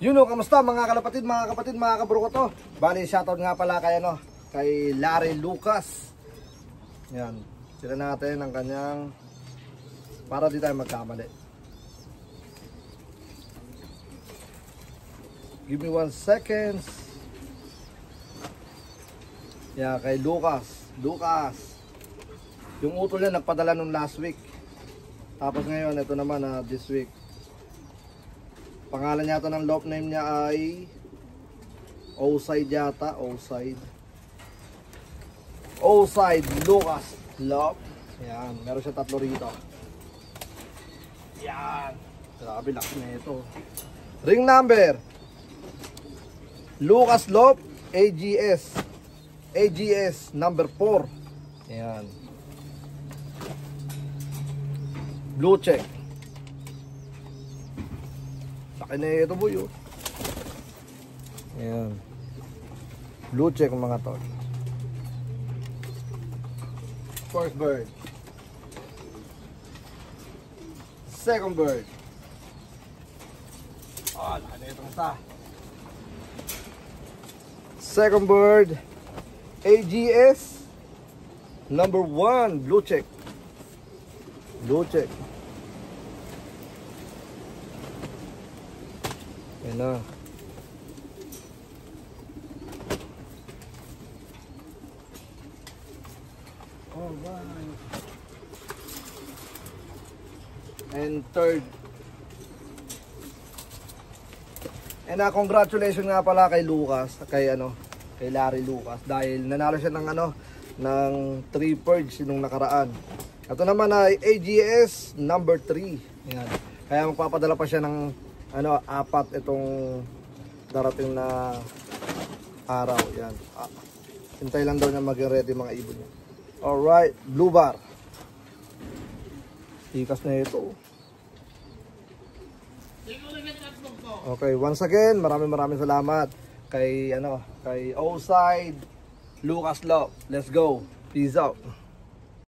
Yun o, kamusta mga kalapatid, mga kabro ko to. Bali, shoutout nga pala kay, kay Larry Lucas. Yan, sila natin ang kanyang, para di tayo magkamali. Give me 1 second. Yan, kay Lucas. Yung utol niya nagpadala nung last week. Tapos ngayon, ito naman this week. Pangalan yata ng loft name niya ay Oside yata. Oside Lucas Loft. Yan, meron siya 3 rito. Yan. Grabe, laki na ito. Ring number Lucas Loft AGS number 4. Yan. Blue check. Laki na ito, boy. Ayan. Blue check mga tol. First bird. Second bird. Oh, laki na itong isa. Second bird. AGS number 1. Blue check. Ayan na. Alright. And third. And congratulations nga pala kay Lucas, kay Larry Lucas, dahil nanalo siya ng ng 3 purge nung nakaraan. Ito naman ay AGS number 3. Ayan. Kaya magpapadala pa siya ng 4 itong darating na araw. Yan. Hintay lang daw niya maging ready mga ibon niya. Alright, blue bar. Tikas na ito. Okay, once again, maraming salamat kay kay Oside Lucas Loft. Let's go. Peace out.